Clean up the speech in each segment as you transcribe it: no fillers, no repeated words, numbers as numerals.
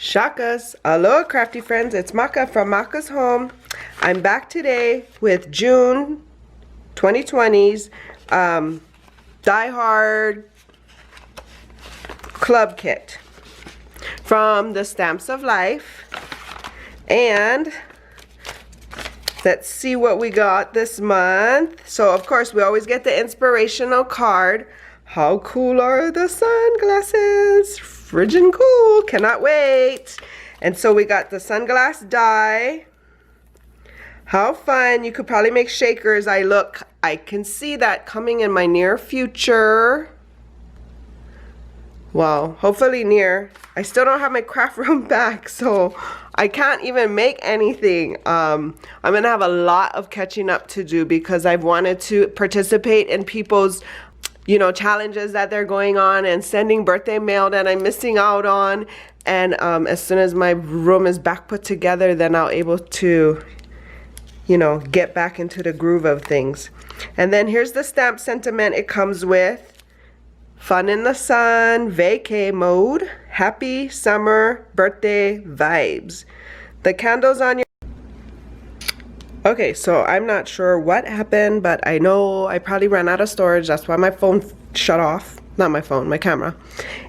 Shakas, aloha crafty friends, it's Maka from Makaz Home. I'm back today with June 2020's Die Hard Club Kit from the Stamps of Life. And let's see what we got this month. So of course we always get the inspirational card. How cool are the sunglasses? Friggin' cool, cannot wait. And so we got the sunglass die. How fun, you could probably make shakers. I can see that coming in my near future. Well, hopefully near. I still don't have my craft room back, so I can't even make anything. I'm gonna have a lot of catching up to do because I've wanted to participate in people's challenges that they're going on and sending birthday mail that I'm missing out on. And as soon as my room is back put together, then I'll able to, get back into the groove of things. And then here's the stamp sentiment it comes with. Fun in the sun, vacay mode, happy summer birthday vibes. The candles on your... Okay, so I'm not sure what happened, but I know I probably ran out of storage. That's why my phone shut off. Not my phone, my camera.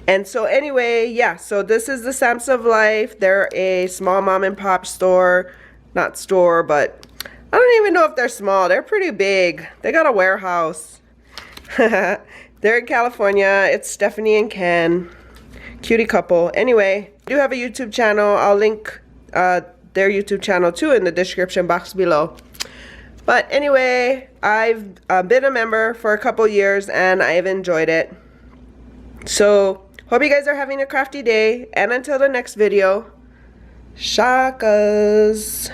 And so anyway, yeah, so this is the Stamps of Life. They're a small mom and pop store. Not store, but I don't even know if they're small. They're pretty big. They got a warehouse. They're in California. It's Stephanie and Ken. Cutie couple. Anyway, I do have a YouTube channel. I'll link their YouTube channel too in the description box below. But anyway, I've been a member for a couple years and I've enjoyed it. So hope you guys are having a crafty day, and until the next video, shakas.